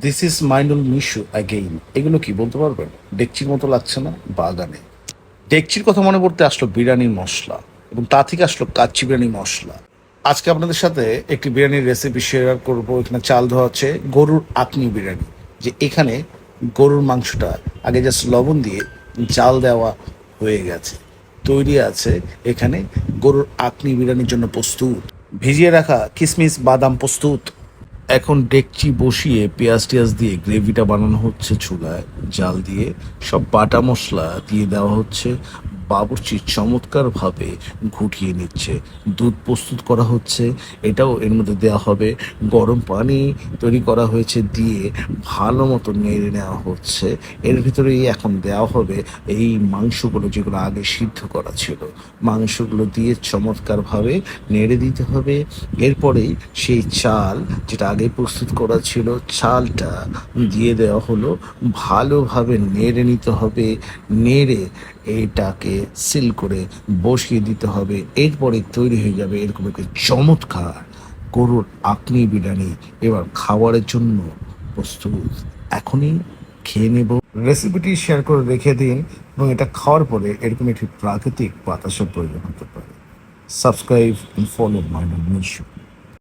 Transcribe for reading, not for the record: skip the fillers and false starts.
This is Mainul Mishu again. এগুলো কি বলতে পারবেন? ডেকচির মতো লাগছে না? বাগানে ডেকচির কথা মনে পড়তে আসলো বিরিয়ানির মশলা, এবং তা থেকে আসলো কাচ্চি বিরিয়ানি মশলা। আজকে আপনাদের সাথে একটি বিরিয়ানির রেসিপি শেয়ার করব। এখানে চাল ধোয়া হচ্ছে গরুর আকনি বিরিয়ানি। যে এখানে গরুর মাংসটা আগে জাস্ট লবণ দিয়ে জাল দেওয়া হয়ে গেছে, তৈরি আছে এখানে গরুর আকনি বিরিয়ানির জন্য প্রস্তুত। ভিজিয়ে রাখা কিশমিশ বাদাম প্রস্তুত। এখন ডেকচি বসিয়ে পেঁয়াজ টেয়াজ দিয়ে গ্রেভিটা বানানো হচ্ছে চুলায়, জাল দিয়ে সব বাটা মশলা দিয়ে দেওয়া হচ্ছে। বাবুর্চি চমৎকারভাবে ঘুটিয়ে নিচ্ছে। দুধ প্রস্তুত করা হচ্ছে, এটাও এর মধ্যে দেওয়া হবে। গরম পানি তৈরি করা হয়েছে, দিয়ে ভালো মতো নেড়ে নেওয়া হচ্ছে। এর ভিতরেই এখন দেওয়া হবে এই মাংসগুলো, যেগুলো আগে সিদ্ধ করা ছিল। মাংসগুলো দিয়ে চমৎকারভাবে নেড়ে দিতে হবে। এরপরেই সেই চাল, যেটা আগে প্রস্তুত করা ছিল, চালটা দিয়ে দেওয়া হলো। ভালোভাবে নেড়ে নিতে হবে। নেড়ে এটাকে সিল করে বসিয়ে দিতে হবে। এরপরে তৈরি হয়ে যাবে এরকম একটা চমৎকার গরুর আকনি বিরিয়ানি। এবার খাবারের জন্য প্রস্তুত। এখনই খেয়ে নেব। রেসিপিটি শেয়ার করে রেখে দিন, এবং এটা খাওয়ার পরে এরকম একটি প্রাকৃতিক বাতাসের প্রয়োজন হতে পারে। Subscribe and follow my mission.